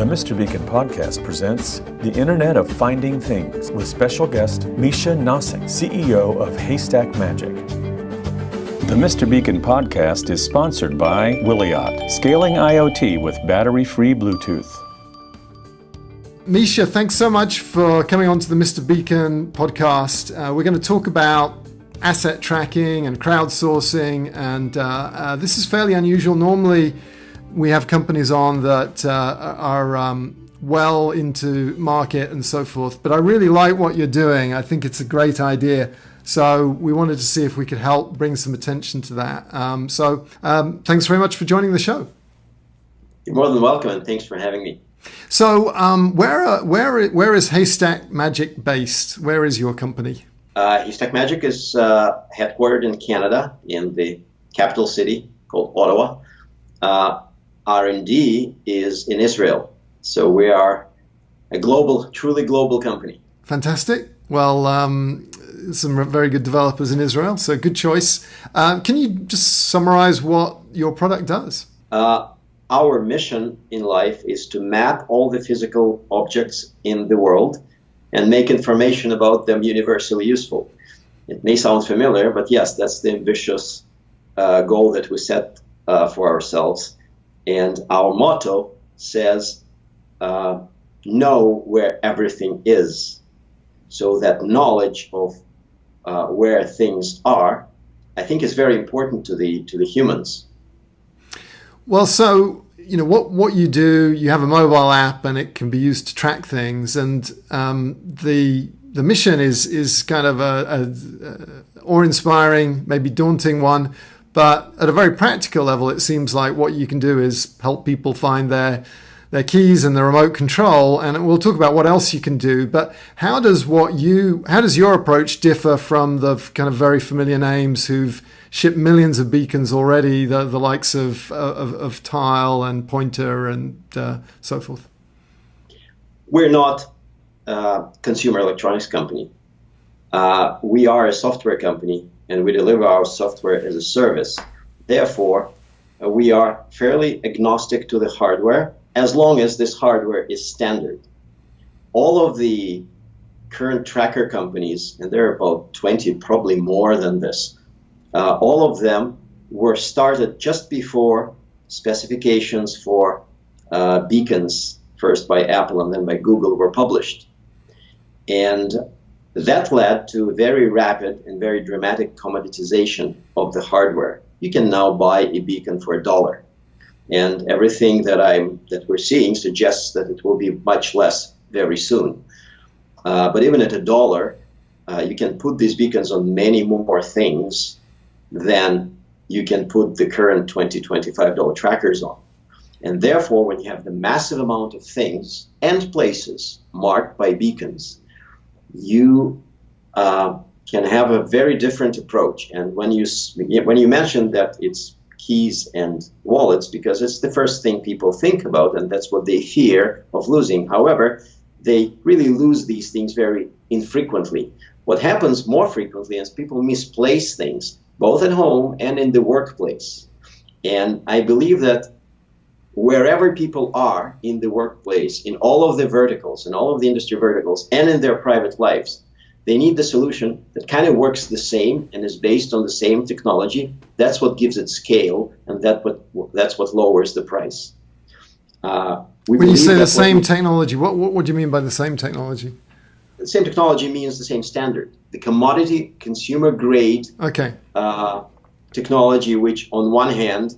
The Mr. Beacon podcast presents The Internet of Finding Things with special guest Misha Nossik, CEO of Haystack Magic. The Mr. Beacon podcast is sponsored by Wiliot, scaling IoT with battery-free Bluetooth. Misha, thanks so much for coming on to the Mr. Beacon podcast. We're going to talk about asset tracking and crowdsourcing, and this is fairly unusual. Normally, we have companies on that are well into market and so forth, but I really like what you're doing. I think it's a great idea. So we wanted to see if we could help bring some attention to that. Thanks very much for joining the show. You're more than welcome, and thanks for having me. So where is Haystack Magic based? Where is your company? Haystack Magic is headquartered in Canada, in the capital city called Ottawa. R&D is in Israel. So we are a truly global company. Fantastic. Well, some very good developers in Israel, so good choice. Can you just summarize what your product does? Our mission in life is to map all the physical objects in the world and make information about them universally useful. It may sound familiar, but yes, that's the ambitious goal that we set for ourselves. And our motto says, know where everything is. So that knowledge of where things are, I think, is very important to the humans. Well, so, you know, what you do, you have a mobile app and it can be used to track things. And the mission is kind of a awe-inspiring, maybe daunting one. But at a very practical level, it seems like what you can do is help people find their keys and the remote control. And we'll talk about what else you can do. But how does your approach differ from the kind of very familiar names who've shipped millions of beacons already, the likes of Tile and Pointer and so forth? We're not a consumer electronics company. We are a software company, and we deliver our software as a service. Therefore, we are fairly agnostic to the hardware, as long as this hardware is standard. All of the current tracker companies, and there are about 20, probably more than this, all of them were started just before specifications for beacons, first by Apple and then by Google, were published. And that led to very rapid and very dramatic commoditization of the hardware. You can now buy a beacon for $1. And everything that we're seeing suggests that it will be much less very soon. But even at $1, you can put these beacons on many more things than you can put the current $20, $25 trackers on. And therefore, when you have the massive amount of things and places marked by beacons, you can have a very different approach. And when you mentioned that it's keys and wallets, because it's the first thing people think about, and that's what they fear of losing. However, they really lose these things very infrequently. What happens more frequently is people misplace things, both at home and in the workplace. And I believe that wherever people are in the workplace, in all of the verticals, in all of the industry verticals, and in their private lives, they need the solution that kind of works the same and is based on the same technology. That's what gives it scale, and that's what lowers the price. When you say the same technology, what do you mean by the same technology? The same technology means the same standard. The commodity, consumer-grade technology, which on one hand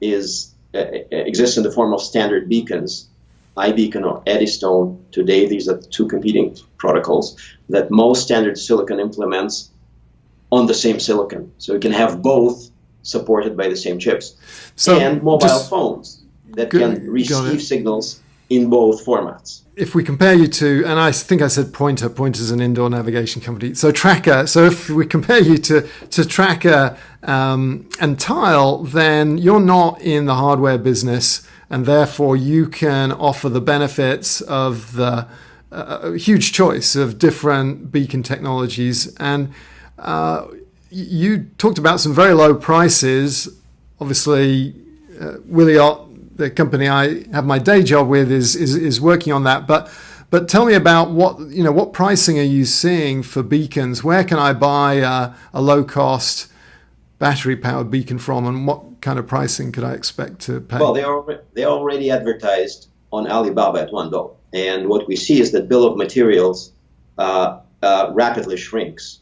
exists in the form of standard beacons, iBeacon or Eddystone. Today, these are two competing protocols that most standard silicon implements on the same silicon. So you can have both supported by the same chips. And mobile phones that can receive signals in both formats. If we compare you to, and I think I said Pointer. Pointer's an indoor navigation company. So Tracker. So if we compare you to Tracker and Tile, then you're not in the hardware business, and therefore you can offer the benefits of the huge choice of different beacon technologies. And you talked about some very low prices. Obviously, Wiliot the company I have my day job with is working on that. But tell me about what pricing are you seeing for beacons? Where can I buy a low cost battery powered beacon from, and what kind of pricing could I expect to pay? Well, they're already advertised on Alibaba at $1, and what we see is that bill of materials rapidly shrinks.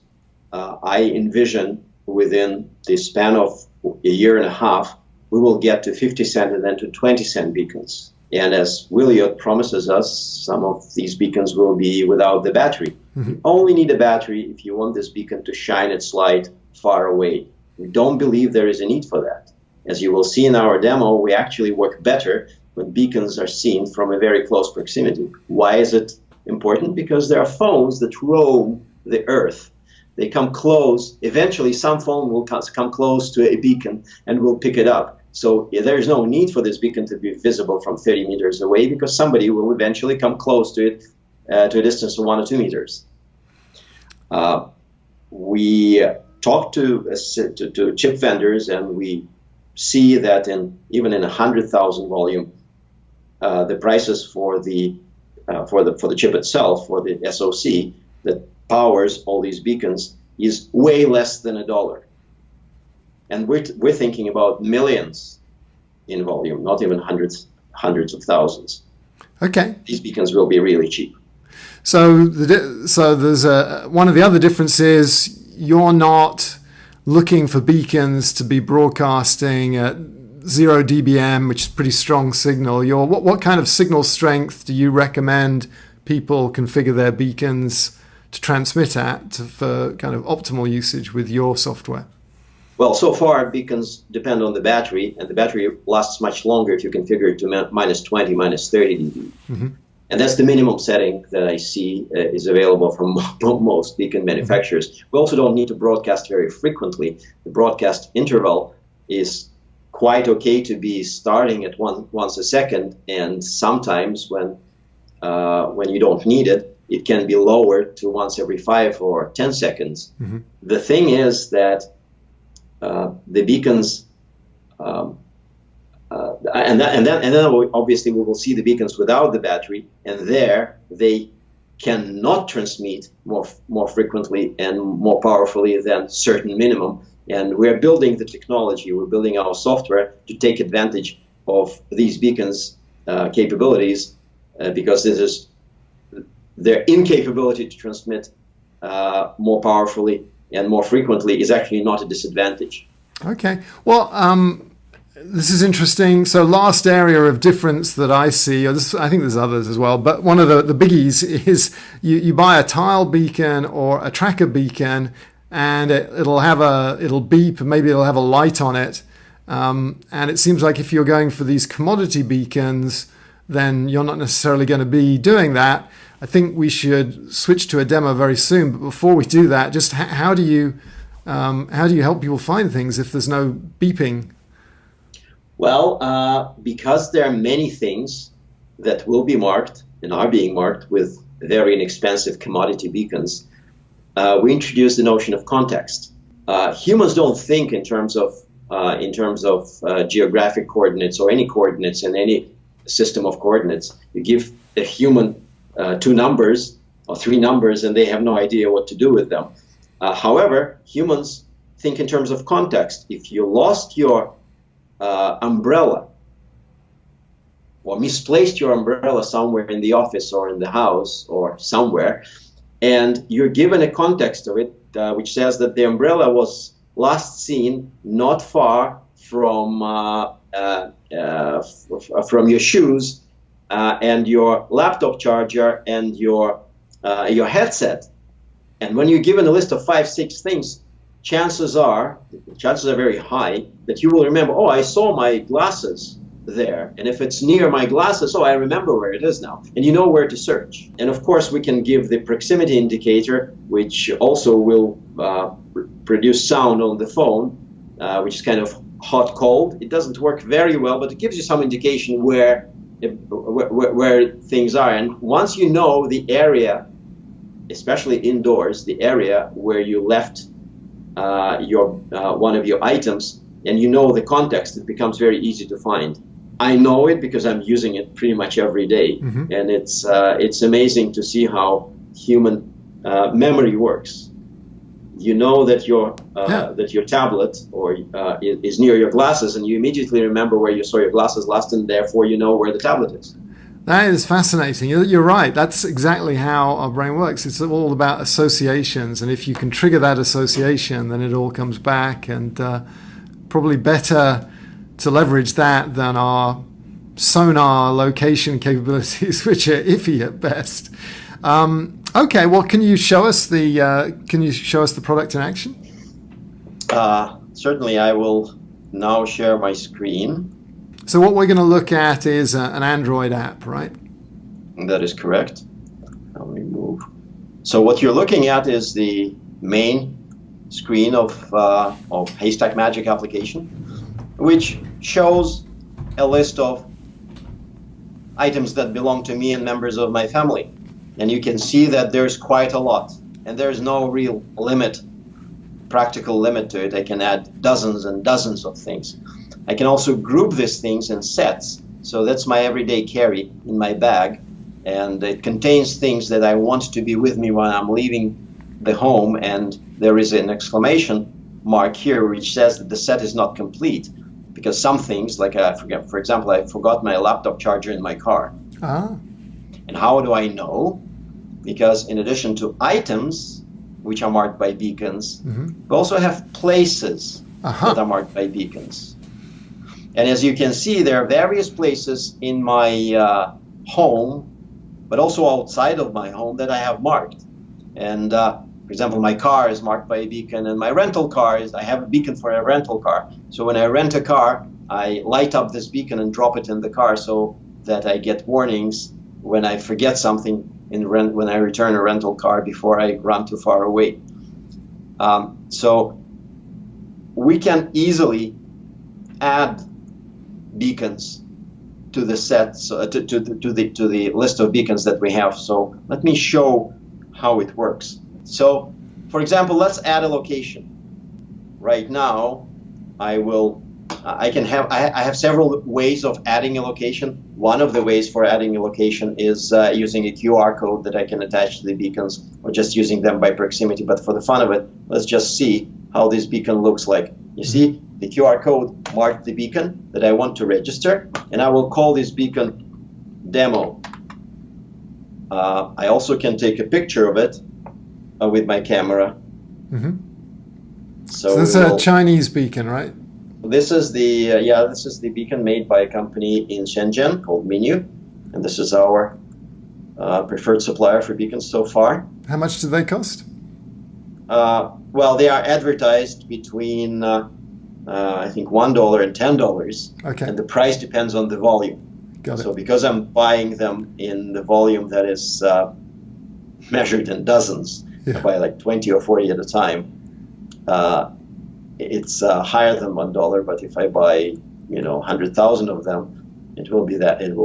I envision within the span of a year and a half, we will get to 50-cent and then to 20-cent beacons. And as Williot promises us, some of these beacons will be without the battery. Mm-hmm. You only need a battery if you want this beacon to shine its light far away. We don't believe there is a need for that. As you will see in our demo, we actually work better when beacons are seen from a very close proximity. Why is it important? Because there are phones that roam the earth. They come close. Eventually, some phone will come close to a beacon and will pick it up. So there's no need for this beacon to be visible from 30 meters away, because somebody will eventually come close to it to a distance of 1 or 2 meters. We talk to chip vendors, and we see that even in 100,000 volume, the prices for the chip itself, for the SoC that powers all these beacons, is way less than $1. And we're thinking about millions in volume, not even hundreds of thousands. Okay. These beacons will be really cheap. So there's one of the other differences. You're not looking for beacons to be broadcasting at 0 dBm, which is pretty strong signal. What kind of signal strength do you recommend people configure their beacons to transmit at for kind of optimal usage with your software? Well, so far beacons depend on the battery, and the battery lasts much longer if you configure it to minus 20, minus 30 dB. Mm-hmm. And that's the minimum setting that I see is available from most beacon manufacturers. Mm-hmm. We also don't need to broadcast very frequently. The broadcast interval is quite okay to be starting at once a second, and sometimes when you don't need it, it can be lowered to once every 5 or 10 seconds. Mm-hmm. The thing is that the beacons, and then obviously we will see the beacons without the battery, and there they cannot transmit more frequently and more powerfully than certain minimum. And we're building the technology, we're building our software to take advantage of these beacons' capabilities, because this is their incapability to transmit more powerfully and more frequently is actually not a disadvantage. Okay. Well, this is interesting. So last area of difference that I see, I think there's others as well, but one of the biggies is you buy a tile beacon or a tracker beacon, and it'll beep, and maybe it'll have a light on it. And it seems like if you're going for these commodity beacons, then you're not necessarily going to be doing that. I think we should switch to a demo very soon. But before we do that, just how do you help people find things if there's no beeping? Well, because there are many things that will be marked and are being marked with very inexpensive commodity beacons, we introduced the notion of context. Humans don't think in terms of geographic coordinates or any coordinates in any system of coordinates. You give a human 2 numbers or 3 numbers, and they have no idea what to do with them. However, humans think in terms of context. If you lost your umbrella or misplaced your umbrella somewhere in the office or in the house or somewhere, and you're given a context of it, which says that the umbrella was last seen not far from your shoes, and your laptop charger and your headset, and when you're given a list of 5-6 things, chances are very high that you will remember, oh, I saw my glasses there, and if it's near my glasses, oh, I remember where it is now, and you know where to search. And of course we can give the proximity indicator, which also will produce sound on the phone, which is kind of hot-cold. It doesn't work very well, but it gives you some indication where things are. And once you know the area, especially indoors, the area where you left one of your items, and you know the context, it becomes very easy to find. I know it because I'm using it pretty much every day, and it's amazing to see how human memory works. You know that your tablet is near your glasses, and you immediately remember where you saw your glasses last, and therefore you know where the tablet is. That is fascinating. You're right. That's exactly how our brain works. It's all about associations, and if you can trigger that association, then it all comes back, and probably better to leverage that than our sonar location capabilities, which are iffy at best. Okay, well, can you show us the product in action? Certainly, I will now share my screen. So what we're going to look at is an Android app, right? That is correct. Let me move. So what you're looking at is the main screen of Haystack Magic application, which shows a list of items that belong to me and members of my family. And you can see that there's quite a lot, and there's no real practical limit to it. I can add dozens and dozens of things. I can also group these things in sets. So that's my everyday carry in my bag, and it contains things that I want to be with me when I'm leaving the home, and there is an exclamation mark here which says that the set is not complete, because some things, like for example, I forgot my laptop charger in my car. And how do I know? Because in addition to items, which are marked by beacons, we also have places that are marked by beacons. And as you can see, there are various places in my home, but also outside of my home, that I have marked. And for example, my car is marked by a beacon, and my rental car I have a beacon for a rental car. So when I rent a car, I light up this beacon and drop it in the car so that I get warnings when I forget something when I return a rental car before I run too far away. So we can easily add beacons to the sets, to the list of beacons that we have. So let me show how it works. So, for example, let's add a location. Right now, I have several ways of adding a location. One of the ways for adding a location is using a QR code that I can attach to the beacons, or just using them by proximity. But for the fun of it, let's just see how this beacon looks like. You see, the QR code marked the beacon that I want to register, and I will call this beacon demo. I also can take a picture of it with my camera. So this is a Chinese beacon, right? This is the beacon made by a company in Shenzhen called Minu, and this is our preferred supplier for beacons so far. How much do they cost? Well, they are advertised between I think $1 and $10. Okay. And the price depends on the volume. Got it. So because I'm buying them in the volume that is measured in dozens, I buy like 20 or 40 at a time, it's higher than $1. But if I buy 100,000 of them, it will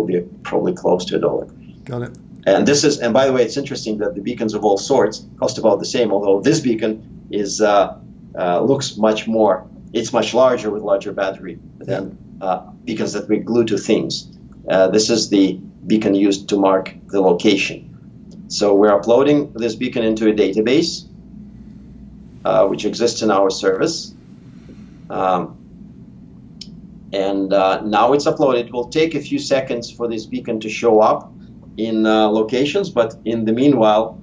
be probably close to $1. Got it. And by the way, it's interesting that the beacons of all sorts cost about the same, although this beacon looks much more. It's much larger with larger battery than beacons that we glue to things. This is the beacon used to mark the location. So we're uploading this beacon into a database, which exists in our service. And now it's uploaded. It will take a few seconds for this beacon to show up in locations, but in the meanwhile,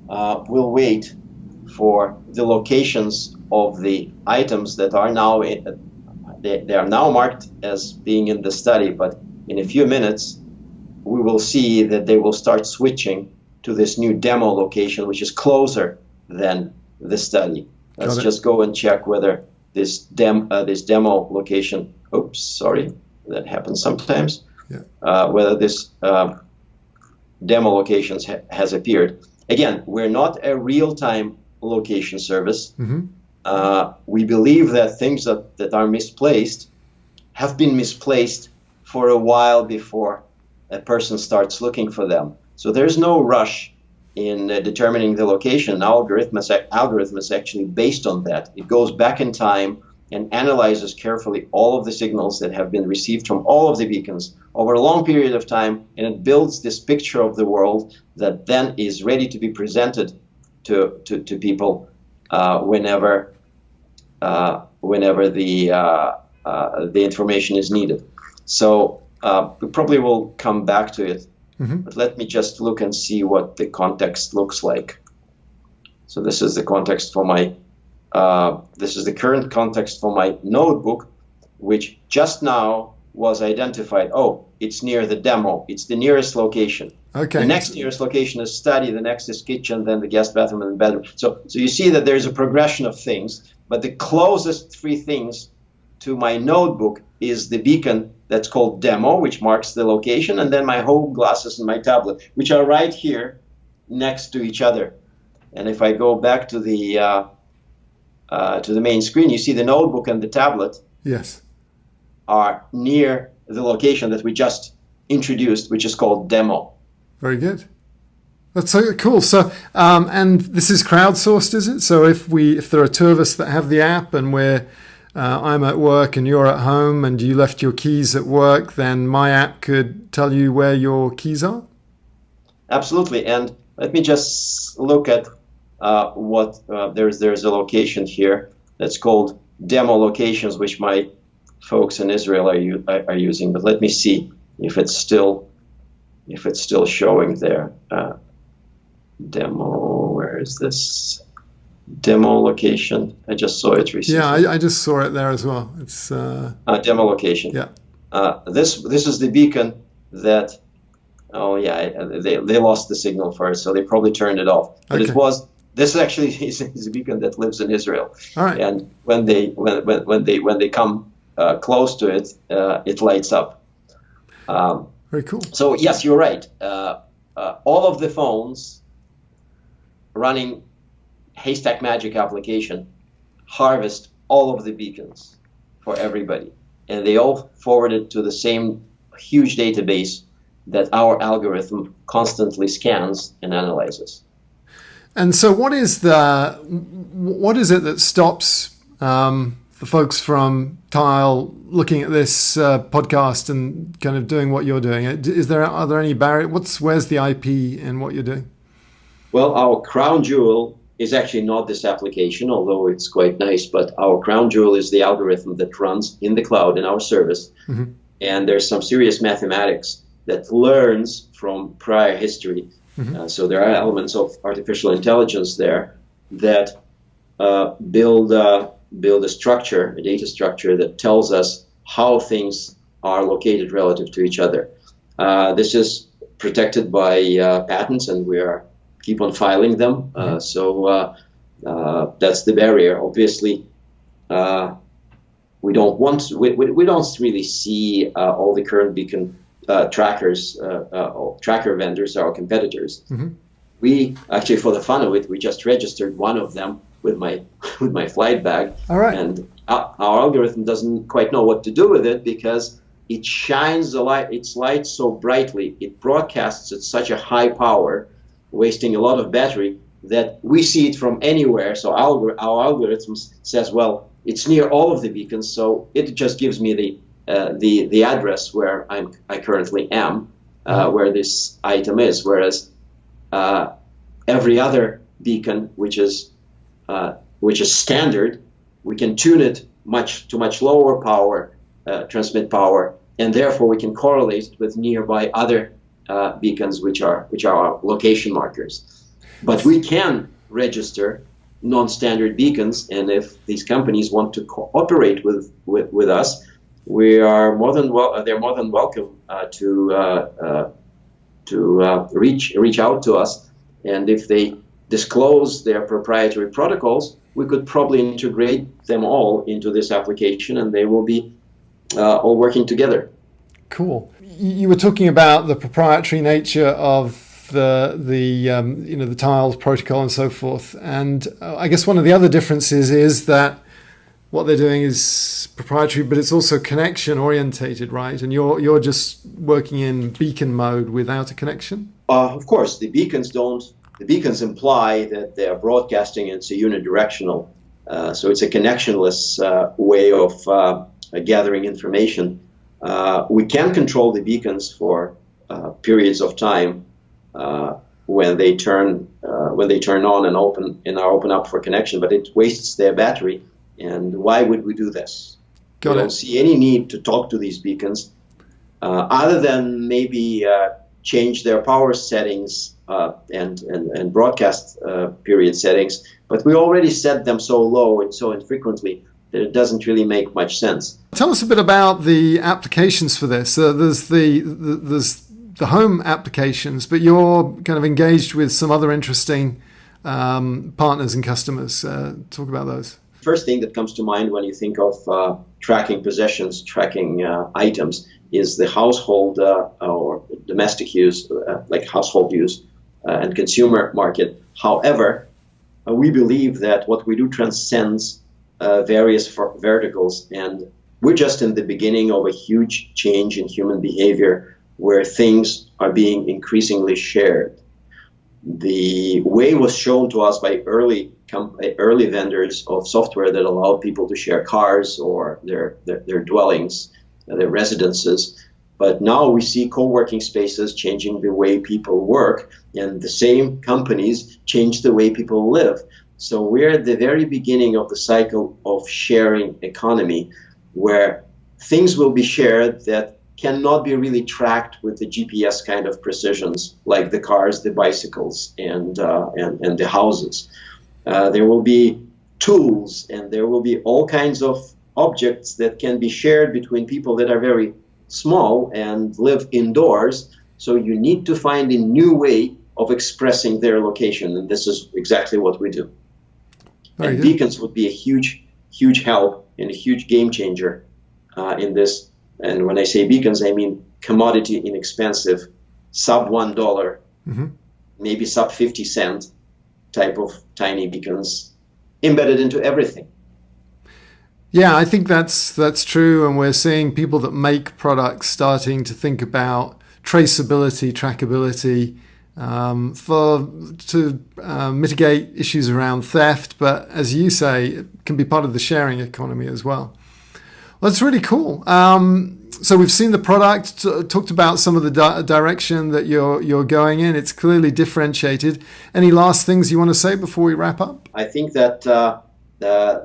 we'll wait for the locations of the items that are now they are now marked as being in the study, but in a few minutes we will see that they will start switching to this new demo location, which is closer than the study. Let's just go and check whether this demo location, oops, sorry, that happens sometimes, whether this demo locations has appeared. Again, we're not a real-time location service. We believe that things that are misplaced have been misplaced for a while before a person starts looking for them. So there's no rush in determining the location. Algorithm is actually based on that. It goes back in time and analyzes carefully all of the signals that have been received from all of the beacons over a long period of time, and it builds this picture of the world that then is ready to be presented to people whenever the information is needed. So we probably will come back to it, but let me just look and see what the context looks like. So this is the context for my, this is the current context for my notebook, which just now was identified. Oh, it's near the demo. It's the nearest location. Okay. The next nearest location is study, the next is kitchen, then the guest bathroom and bedroom. So you see that there's a progression of things, but the closest three things to my notebook is the beacon that's called demo, which marks the location, and then my home glasses and my tablet, which are right here next to each other. And if I go back to the main screen, you see the notebook and the tablet Yes. are near the location that we just introduced, which is called demo. Very good. That's so cool. So, and this is crowdsourced, is it? So if there are two of us that have the app, and I'm at work and you're at home, and you left your keys at work, then my app could tell you where your keys are? Absolutely. And let me just look at what there's a location here that's called demo locations, which my folks in Israel are using. But let me see if it's still showing there. Demo, where is this demo location? I just saw it recently. Yeah, I just saw it there as well. It's demo location. Yeah. This is the beacon that. Oh yeah, they lost the signal first, so they probably turned it off. But Okay. This actually is a beacon that lives in Israel. All right. And when they come close to it, it lights up. Very cool. So yes, you're right. All of the phones running Haystack Magic application harvest all of the beacons for everybody, and they all forward it to the same huge database that our algorithm constantly scans and analyzes. And so what is it that stops the folks from Tile looking at this podcast and kind of doing what you're doing? Are there any barriers? Where's the IP in what you're doing? Well, our crown jewel is actually not this application, although it's quite nice, but our crown jewel is the algorithm that runs in the cloud in our service. Mm-hmm. And there's some serious mathematics that learns from prior history. Mm-hmm. So there are elements of artificial intelligence there that build a structure, a data structure that tells us how things are located relative to each other. This is protected by patents, and we keep on filing them. Mm-hmm. So that's the barrier. Obviously, we don't really see all the current beacon tracker vendors, our competitors. Mm-hmm. We actually, for the fun of it, we just registered one of them with my flight bag. All right. And our algorithm doesn't quite know what to do with it because it shines its light so brightly, it broadcasts at such a high power, wasting a lot of battery, that we see it from anywhere. So our algorithm says, well, it's near all of the beacons, so it just gives me the address where I currently am, where this item is. Whereas every other beacon, which is standard, we can tune it to much lower power, transmit power, and therefore we can correlate it with nearby other beacons, which are our location markers. But we can register non-standard beacons, and if these companies want to cooperate with us, we are they're more than welcome to reach out to us. And if they disclose their proprietary protocols, we could probably integrate them all into this application, and they will be all working together. Cool. You were talking about the proprietary nature of the Tiles protocol and so forth, and I guess one of the other differences is that what they're doing is proprietary, but it's also connection orientated, right? And you're just working in beacon mode without a connection. Of course, the beacons imply that they are broadcasting. It's a unidirectional So it's a connectionless way of gathering information. We can control the beacons for periods of time when they turn on and open up for connection, but it wastes their battery. And why would we do this? We don't see any need to talk to these beacons, other than maybe change their power settings and broadcast period settings. But we already set them so low and so infrequently that it doesn't really make much sense. Tell us a bit about the applications for this. There's the home applications, but you're kind of engaged with some other interesting partners and customers. Talk about those. First thing that comes to mind when you think of tracking possessions, tracking items, is the household or domestic use, like household use and consumer market. However, we believe that what we do transcends various verticals, and we're just in the beginning of a huge change in human behavior where things are being increasingly shared. The way was shown to us by early vendors of software that allowed people to share cars or their dwellings, their residences. But now we see co-working spaces changing the way people work, and the same companies change the way people live. So we're at the very beginning of the cycle of sharing economy, where things will be shared that cannot be really tracked with the GPS kind of precisions, like the cars, the bicycles, and the houses. There will be tools, and there will be all kinds of objects that can be shared between people that are very small and live indoors. So you need to find a new way of expressing their location, and this is exactly what we do. And beacons would be a huge help and a huge game changer in this. And when I say beacons, I mean commodity inexpensive, sub $1, maybe sub 50 cent type of tiny beacons embedded into everything. Yeah, I think that's true, and we're seeing people that make products starting to think about traceability, trackability, to mitigate issues around theft. But as you say, it can be part of the sharing economy as well. Well, that's really cool. So we've seen the product, talked about some of the direction that you're going in. It's clearly differentiated. Any last things you want to say before we wrap up? I think that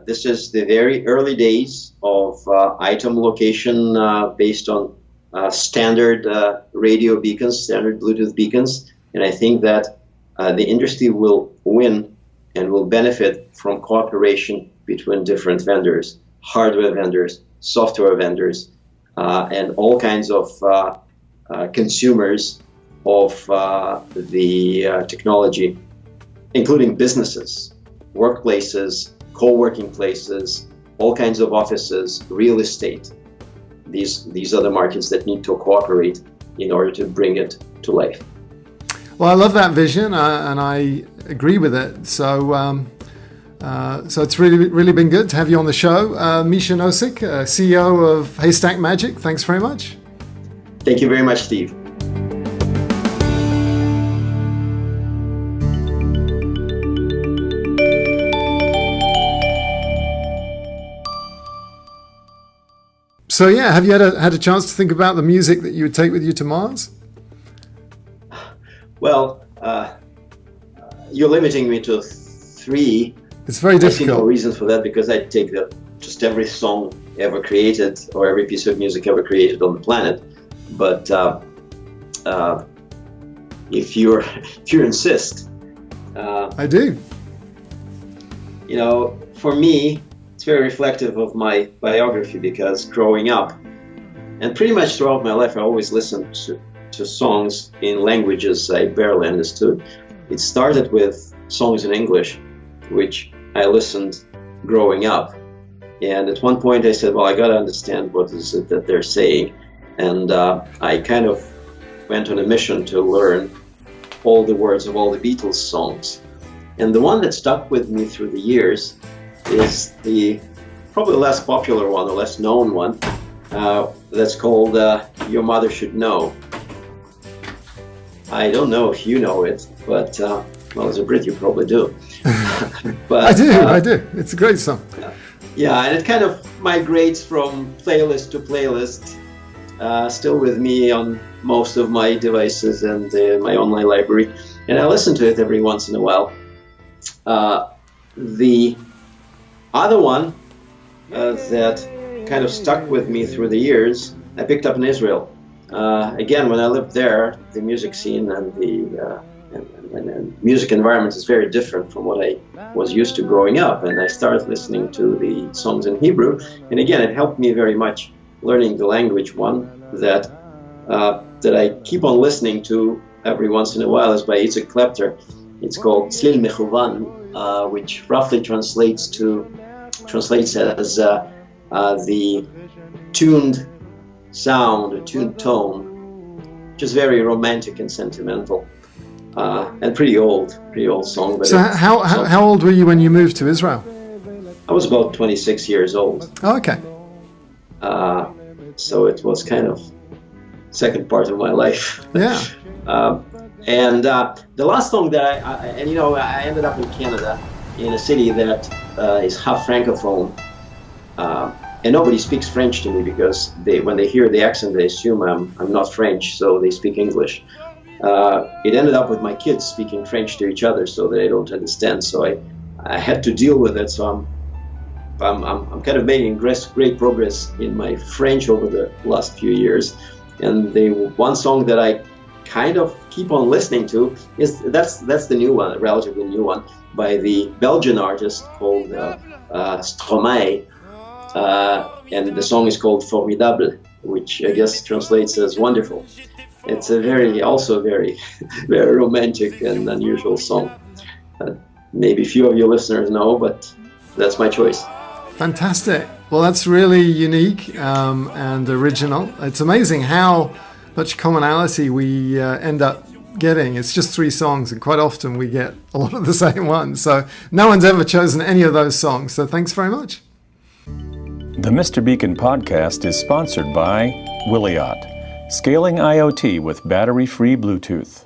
this is the very early days of item location based on standard radio beacons, standard Bluetooth beacons. And I think that the industry will win and will benefit from cooperation between different vendors, hardware vendors, software vendors, and all kinds of consumers of the technology, including businesses, workplaces, co-working places, all kinds of offices, real estate. These are the markets that need to cooperate in order to bring it to life. Well, I love that vision, and I agree with it. So it's really been good to have you on the show. Misha Nossik, CEO of Haystack Magic, thanks very much. Thank you very much, Steve. So yeah, have you had a chance to think about the music that you would take with you to Mars? Well, you're limiting me to 3. It's very difficult. I see no reason for that, because I take just every song ever created or every piece of music ever created on the planet. But if you insist, I do. You know, for me, it's very reflective of my biography, because growing up and pretty much throughout my life, I always listened to songs in languages I barely understood. It started with songs in English, which I listened growing up. And at one point I said, well, I got to understand what is it that they're saying. And I kind of went on a mission to learn all the words of all the Beatles songs. And the one that stuck with me through the years is the probably less popular one, the less known one, that's called Your Mother Should Know. I don't know if you know it, but Well, as a Brit, you probably do. But, I do. It's a great song. Yeah, and it kind of migrates from playlist to playlist, still with me on most of my devices and my online library. And I listen to it every once in a while. The other one that kind of stuck with me through the years, I picked up in Israel. Again, when I lived there, the music scene and the music environment is very different from what I was used to growing up. And I started listening to the songs in Hebrew. And again, it helped me very much learning the language. One that I keep on listening to every once in a while is by Haystack Chapter. It's called Tzlil Mechuvan, which roughly translates as the tuned sound, a tuned tone, which is very romantic and sentimental, and pretty old song. But so how old were you when you moved to Israel? I was about 26 years old. Oh, okay. So it was kind of second part of my life. Yeah. And the last song that I ended up in Canada, in a city that is half francophone, and nobody speaks French to me because when they hear the accent, they assume I'm not French, so they speak English. It ended up with my kids speaking French to each other, so they don't understand. So I had to deal with it. So I'm kind of making great progress in my French over the last few years. And the one song that I kind of keep on listening to is that's the new one, a relatively new one, by the Belgian artist called Stromae, and the song is called Formidable, which I guess translates as wonderful. It's a very very romantic and unusual song. Maybe few of your listeners know, but that's my choice. Fantastic. Well, that's really unique and original. It's amazing how much commonality we end up getting. It's just 3 songs, and quite often we get a lot of the same ones. So no one's ever chosen any of those songs. So thanks very much. The Mr. Beacon podcast is sponsored by Wiliot, scaling IoT with battery-free Bluetooth.